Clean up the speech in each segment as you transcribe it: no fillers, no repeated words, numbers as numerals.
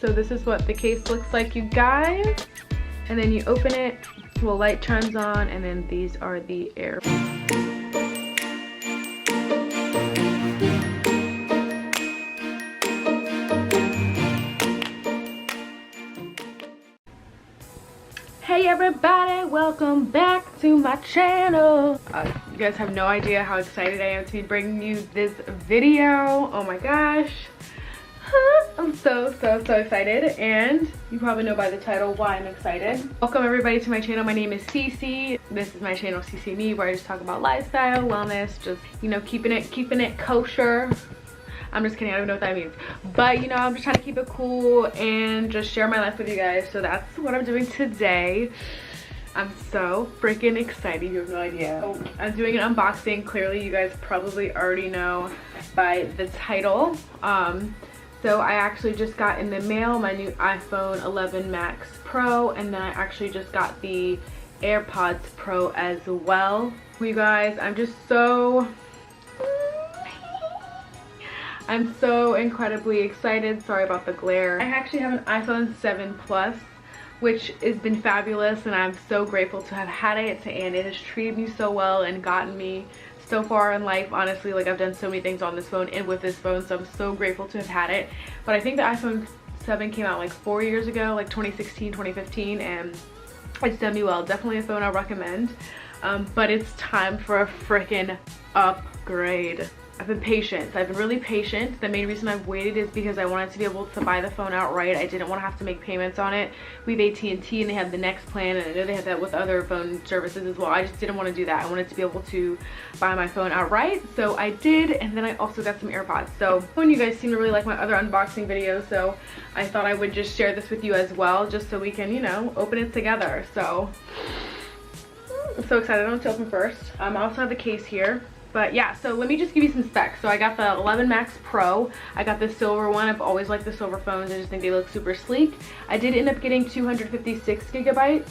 So this is what the case looks like, you guys. And then you open it, well, light turns on, and then these are the AirPods. Hey everybody, welcome back to my channel. You guys have no idea how excited I am to be bringing you this video. Oh my gosh. I'm so excited, and you probably know by the title why I'm excited. Welcome everybody to my channel. My name is Cece. This is my channel CC Me, where I just talk about lifestyle, wellness, just, you know, keeping it kosher. I'm just kidding, I don't know what that means. But, you know, I'm just trying to keep it cool and just share my life with you guys. So that's what I'm doing today. I'm so freaking excited, you have no idea. So I'm doing an unboxing. Clearly, you guys probably already know by the title. So I actually just got in the mail my new iPhone 11 Max Pro, and then I actually just got the AirPods Pro as well. You guys, I'm so incredibly excited. Sorry about the glare. I actually have an iPhone 7 Plus, which has been fabulous, and I'm so grateful to have had it, and it has treated me so well and gotten me so far in life. Honestly, like, I've done so many things on this phone and with this phone, so I'm so grateful to have had it. But I think the iPhone 7 came out like 4 years ago, like 2016, 2015, and it's done me well. Definitely a phone I'll recommend. But it's time for a freaking upgrade. I've been patient. I've been really patient. The main reason I've waited is because I wanted to be able to buy the phone outright. I didn't want to have to make payments on it. We have AT&T, and they have the Next plan, and I know they have that with other phone services as well. I just didn't want to do that. I wanted to be able to buy my phone outright, so I did. And then I also got some AirPods. So when you guys seem to really like my other unboxing videos, so I thought I would just share this with you as well, just so we can, you know, open it together. So I'm so excited. I don't know what to open first. I also have the case here. But yeah, so let me just give you some specs. So I got the 11 Max Pro. I got the silver one. I've always liked the silver phones. I just think they look super sleek. I did end up getting 256 gigabytes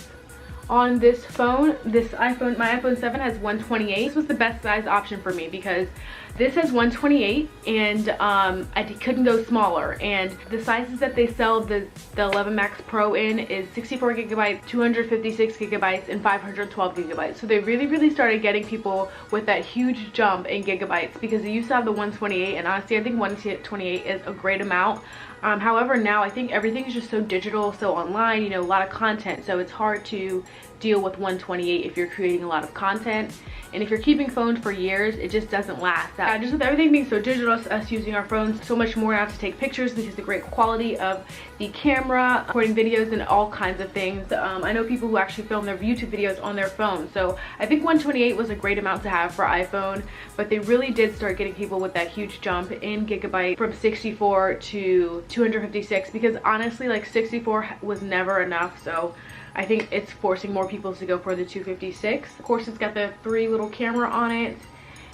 on this phone. My iPhone 7 has 128. This was the best size option for me because this has 128, and I couldn't go smaller. And the sizes that they sell the 11 Max Pro in is 64 gigabytes, 256 gigabytes, and 512 gigabytes. So they really started getting people with that huge jump in gigabytes, because they used to have the 128, and honestly, I think 128 is a great amount. However, now I think everything is just so digital, so online, you know, a lot of content, so it's hard to deal with 128 if you're creating a lot of content. And if you're keeping phones for years, it just doesn't last. Just with everything being so digital, us using our phones so much more now to take pictures because of the great quality of the camera, recording videos, and all kinds of things. I know people who actually film their YouTube videos on their phone. So I think 128 was a great amount to have for iPhone, but they really did start getting people with that huge jump in gigabyte from 64 to 256, because honestly, like, 64 was never enough. So I think it's forcing more people to go for the 256. Of course, it's got the 3 little camera on it,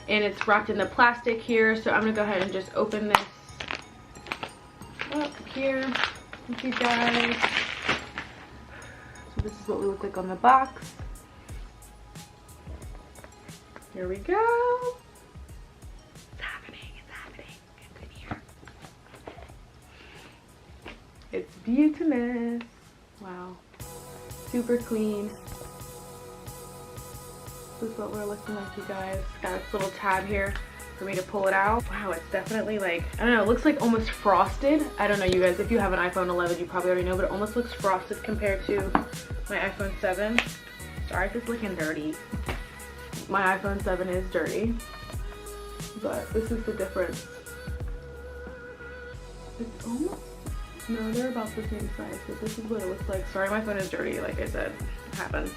and it's wrapped in the plastic here. So I'm gonna go ahead and just open this up here with you guys. So this is what we look like on the box. Here we go. It's happening, it's happening. It's in here. It's beautiful. Wow. Super clean. This is what we're looking like, you guys. Got this little tab here for me to pull it out. Wow, it's definitely, like, I don't know, it looks like almost frosted. I don't know, you guys, if you have an iPhone 11, you probably already know, but it almost looks frosted compared to my iPhone 7. Sorry if it's looking dirty. My iPhone 7 is dirty, but this is the difference. It's almost, no, they're about the same size, but this is what it looks like. Sorry, my phone is dirty, like I said, it happens.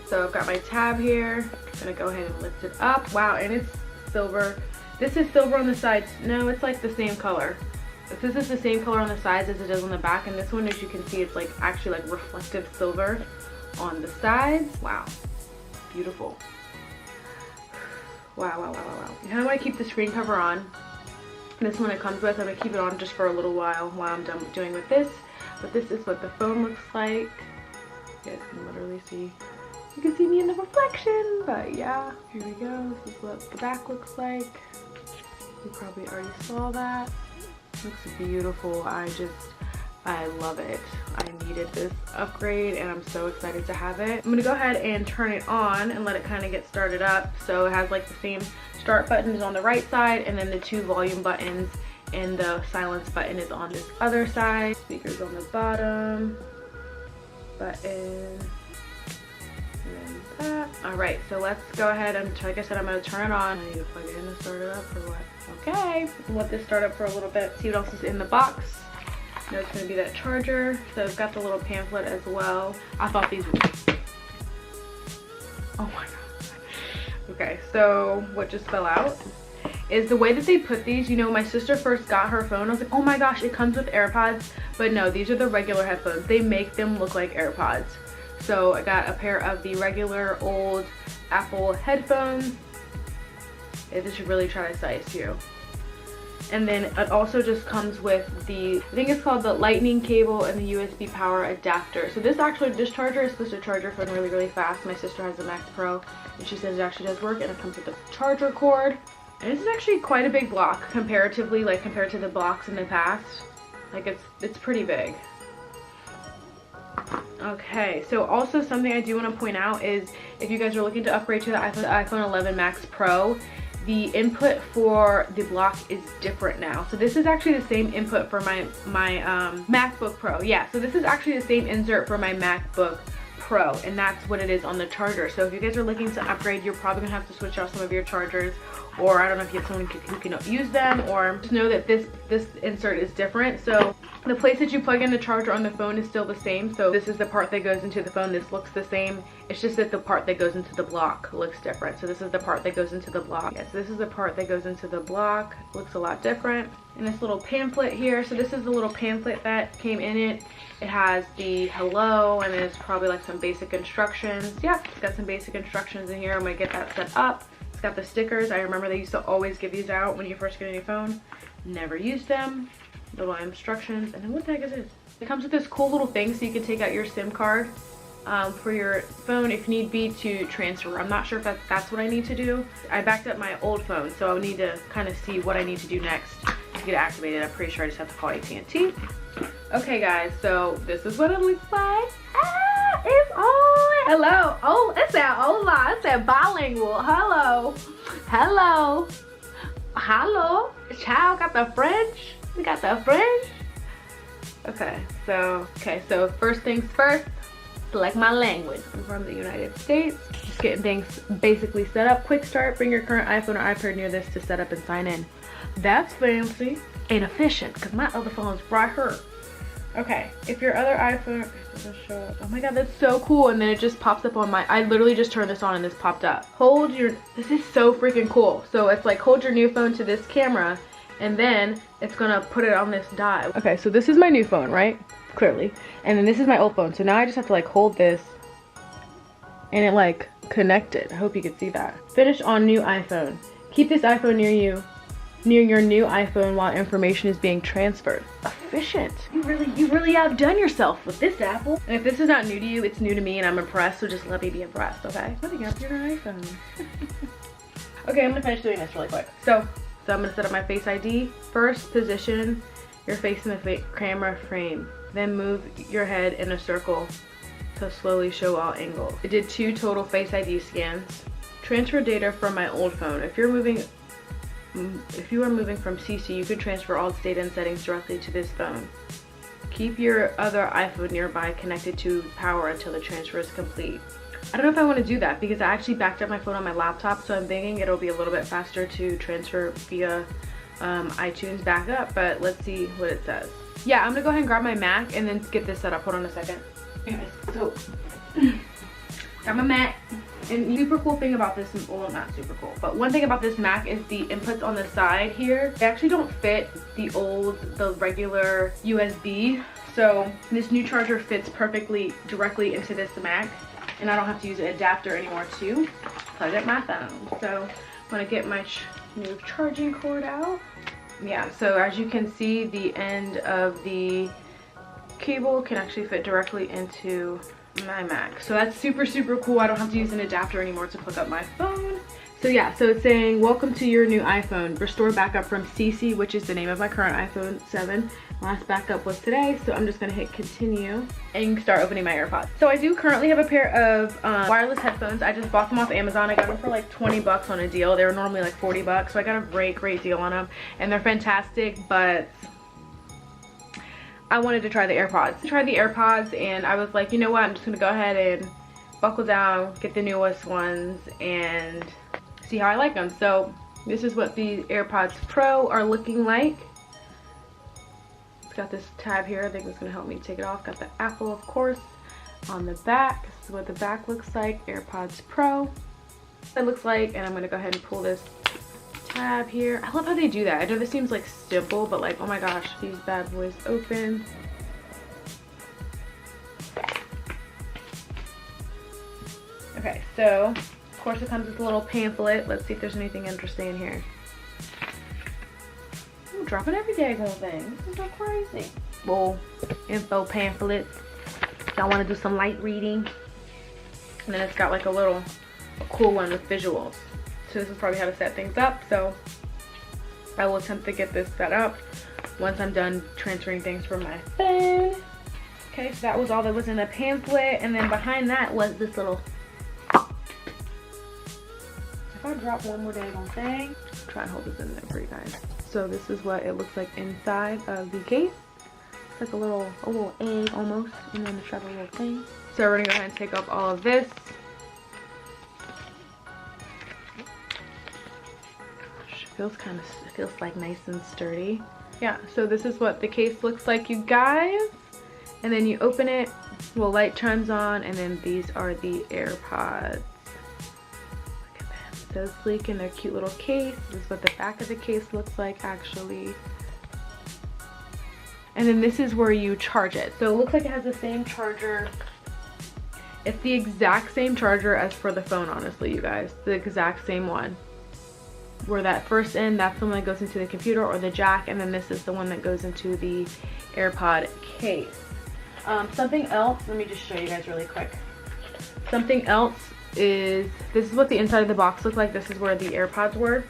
So I've got my tab here. I'm gonna go ahead and lift it up. Wow, and it's silver. This is silver on the sides. No, it's like the same color. This is the same color on the sides as it is on the back, and this one, as you can see, it's like actually like reflective silver on the sides. Wow, beautiful. Wow, wow, wow, wow, wow. You kind of want to keep the screen cover on. This one it comes with. I'm gonna keep it on just for a little while I'm done doing with this. But this is what the phone looks like. You guys can literally see. You can see me in the reflection, but yeah, here we go. This is what the back looks like. You probably already saw that. Looks beautiful. I just I love it. I needed this upgrade and I'm so excited to have it. I'm gonna go ahead and turn it on and let it kind of get started up. So it has like the same start button is on the right side, and then the 2 volume buttons, and the silence button is on this other side. Speakers on the bottom, button, and then that. All right, so let's go ahead and, like I said, I'm gonna turn it on. I need to plug it in and start it up or what? Okay, let this start up for a little bit, see what else is in the box. No, it's gonna be that charger. So it's got the little pamphlet as well. I thought these were, oh my god. Okay, so what just fell out is the way that they put these. You know, when my sister first got her phone, I was like, oh my gosh, it comes with AirPods. But no, these are the regular headphones. They make them look like AirPods. So I got a pair of the regular old Apple headphones. This should really try to size you. And then it also just comes with the, I think it's called the lightning cable and the USB power adapter. So this charger is supposed to charge your phone really, really fast. My sister has a Max Pro and she says it actually does work, and it comes with a charger cord. And this is actually quite a big block comparatively, like compared to the blocks in the past. Like it's pretty big. Okay, so also something I do want to point out is if you guys are looking to upgrade to the iPhone 11 Max Pro, the input for the block is different now. So this is actually the same input for my MacBook Pro. Yeah, so this is actually the same insert for my MacBook Pro, and that's what it is on the charger. So if you guys are looking to upgrade, you're probably gonna have to switch out some of your chargers, or I don't know if you have someone who can use them, or just know that this insert is different. So the place that you plug in the charger on the phone is still the same. So this is the part that goes into the phone. This looks the same. It's just that the part that goes into the block looks different. So this is the part that goes into the block. Yes, this is the part that goes into the block. Looks a lot different. And this little pamphlet here. So this is the little pamphlet that came in it. It has the hello, and then it's probably like some basic instructions. Yeah, it's got some basic instructions in here. I'm gonna get that set up. It's got the stickers. I remember they used to always give these out when you first get a new phone. Never used them. Little instructions. And then what the heck is this? It comes with this cool little thing so you can take out your SIM card for your phone if need be to transfer. I'm not sure if that's what I need to do. I backed up my old phone, so I'll need to kind of see what I need to do next to get it activated. I'm pretty sure I just have to call AT&T. Okay guys, so this is what it looks like. Ah, it's on. Hello. Oh, it said hola. It said bilingual. Hello. Hello. Hello. Child got the French. We got the French. Okay, so first things first, select my language. I'm from the United States. Just getting things basically set up. Quick start, bring your current iPhone or iPad near this to set up and sign in. That's fancy and efficient because my other phone's right here. Okay, if your other iPhone doesn't show up. Oh my god, that's so cool. And then it just pops up on my, I literally just turned this on and this popped up. This is so freaking cool. So it's like hold your new phone to this camera, and then it's gonna put it on this dial. Okay, so this is my new phone, right? Clearly. And then this is my old phone. So now I just have to like hold this and it like connected. I hope you can see that. Finish on new iPhone. Keep this iPhone near your new iPhone while information is being transferred. Efficient. You really outdone yourself with this, Apple. And if this is not new to you, it's new to me and I'm impressed, so just let me be impressed, okay? Putting up your iPhone. Okay, I'm gonna finish doing this really quick. So I'm gonna set up my Face ID. First, position your face in the camera frame. Then move your head in a circle to slowly show all angles. I did 2 total Face ID scans. Transfer data from my old phone. If you are moving from CC, you can transfer all its data and settings directly to this phone. Keep your other iPhone nearby connected to power until the transfer is complete. I don't know if I want to do that because I actually backed up my phone on my laptop, so I'm thinking it'll be a little bit faster to transfer via iTunes backup, but let's see what it says. Yeah, I'm gonna go ahead and grab my Mac and then get this set up. Hold on a second. Okay, so got my Mac. And super cool thing about this, well, not super cool, but one thing about this Mac is the inputs on the side here, they actually don't fit the regular USB. So this new charger fits perfectly directly into this Mac, and I don't have to use an adapter anymore to plug up my phone. So I'm gonna get my new charging cord out. Yeah, so as you can see, the end of the cable can actually fit directly into my Mac. So that's super cool. I don't have to use an adapter anymore to plug up my phone. So yeah, so it's saying, welcome to your new iPhone. Restore backup from CC, which is the name of my current iPhone 7. Last backup was today, so I'm just gonna hit continue and start opening my AirPods. So I do currently have a pair of wireless headphones. I just bought them off Amazon. I got them for like 20 bucks on a deal. They were normally like 40 bucks, so I got a great deal on them. And they're fantastic, but I wanted to try the AirPods. I tried the AirPods and I was like, you know what, I'm just gonna go ahead and buckle down, get the newest ones, and see how I like them. So this is what the AirPods Pro are looking like. It's got this tab here. I think it's gonna help me take it off. Got the Apple, of course, on the back. This is what the back looks like. AirPods Pro. It looks like, and I'm gonna go ahead and pull this tab here. I love how they do that. I know this seems like simple, but like, oh my gosh, these bad boys open. Okay, so of course it comes with a little pamphlet. Let's see if there's anything interesting in here. I'm dropping every daggone thing. This is so crazy. Little info pamphlet. Y'all want to do some light reading. And then it's got like a cool one with visuals. So this is probably how to set things up. So I will attempt to get this set up once I'm done transferring things from my phone. Okay, so that was all that was in the pamphlet. And then behind that was this little, if I drop one more daggone thing, I'll try and hold this in there for you guys. So this is what it looks like inside of the case. It's like a little egg almost, and then it's got a little thing. So we're gonna go ahead and take off all of this. It feels like nice and sturdy. Yeah, so this is what the case looks like, you guys. And then you open it, well, light turns on, and then these are the AirPods. Look at that, so sleek in their cute little case. This is what the back of the case looks like, actually. And then this is where you charge it. So it looks like it has the same charger. It's the exact same charger as for the phone, honestly, you guys. The exact same one. Where that first end, that's the one that goes into the computer or the jack, and then this is the one that goes into the AirPod case. Something else, let me just show you guys really quick. Something else is, this is what the inside of the box looked like. This is where the AirPods were.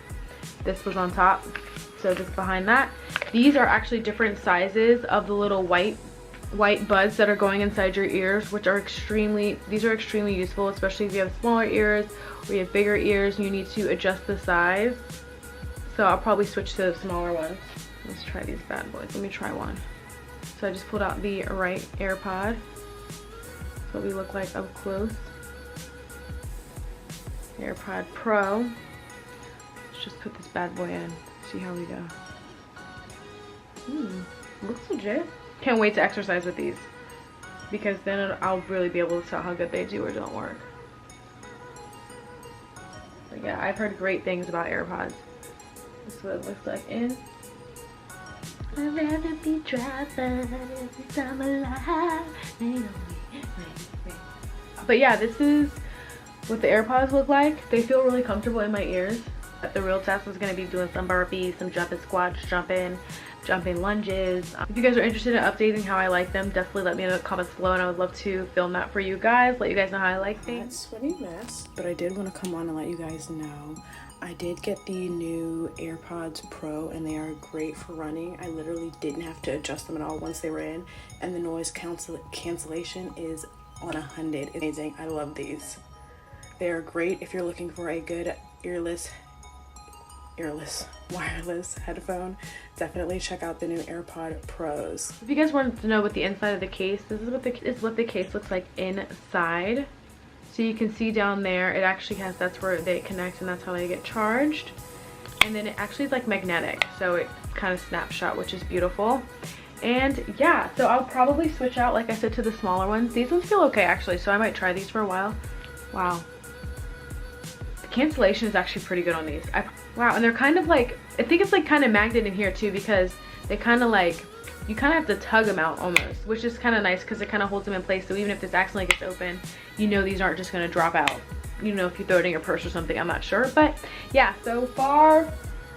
This was on top, so just behind that. These are actually different sizes of the little white buds that are going inside your ears, which are extremely useful, especially if you have smaller ears or you have bigger ears and you need to adjust the size. So I'll probably switch to the smaller ones. Let's try these bad boys. Let me try one. So I just pulled out the right AirPod. That's what we look like up close. AirPod Pro. Let's just put this bad boy in, see how we go. Looks legit. Can't wait to exercise with these, because then I'll really be able to tell how good they do or don't work. But yeah, I've heard great things about AirPods. This is what it looks like in. I'd rather be driving every time alive. But yeah, this is what the AirPods look like. They feel really comfortable in my ears. The real test is going to be doing some burpees, some jumping squats, jumping lunges. If you guys are interested in updating how I like them, definitely let me know in the comments below, and I would love to film that for you guys, let you guys know how I like things. Sweaty mess, but I did want to come on and let you guys know I did get the new AirPods Pro, and they are great for running. I literally didn't have to adjust them at all once they were in, and the noise cancellation is on 100. It's amazing. I love these. They are great if you're looking for a good wireless headphone. Definitely check out the new AirPod Pros. If you guys wanted to know what the inside of the case, this is what the case looks like inside. So you can see down there, it actually has, that's where they connect and that's how they get charged. And then it actually is like magnetic, so it kind of snaps shut, which is beautiful. And yeah, so I'll probably switch out, like I said, to the smaller ones. These ones feel okay actually, so I might try these for a while. Wow. The cancellation is actually pretty good on these. Wow, and they're kind of like, I think it's like kind of magnet in here too, because they kind of like, you kind of have to tug them out almost, which is kind of nice because it kind of holds them in place. So even if this accidentally gets open, you know these aren't just going to drop out. You know, if you throw it in your purse or something, I'm not sure. But yeah, so far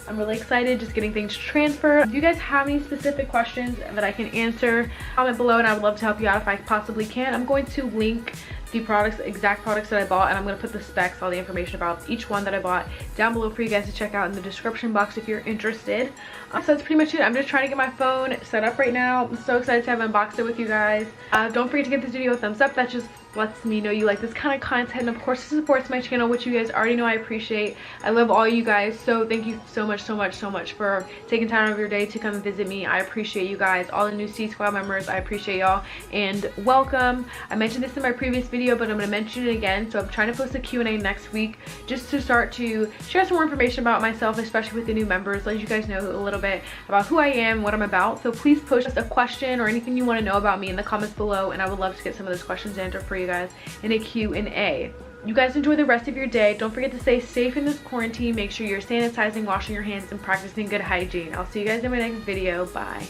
I'm really excited just getting things transferred. If you guys have any specific questions that I can answer, comment below and I would love to help you out if I possibly can. I'm going to link the exact products that I bought, and I'm going to put the specs, all the information about each one that I bought down below for you guys to check out in the description box if you're interested. So that's pretty much it. I'm just trying to get my phone set up right now. I'm so excited to have unboxed it with you guys. Don't forget to give this video a thumbs up. That just lets me know you like this kind of content, and of course it supports my channel, which you guys already know I appreciate. I love all you guys, so thank you so much for taking time out of your day to come and visit me. I appreciate you guys. All the new C Squad members, I appreciate y'all and welcome. I mentioned this in my previous video, but I'm going to mention it again. So I'm trying to post a Q&A next week just to start to share some more information about myself, especially with the new members, let you guys know a little bit about who I am, what I'm about. So please post a question or anything you want to know about me in the comments below, and I would love to get some of those questions answered for you guys in a Q&A. You guys enjoy the rest of your day. Don't forget to stay safe in this quarantine. Make sure you're sanitizing, washing your hands, and practicing good hygiene. I'll see you guys in my next video. Bye.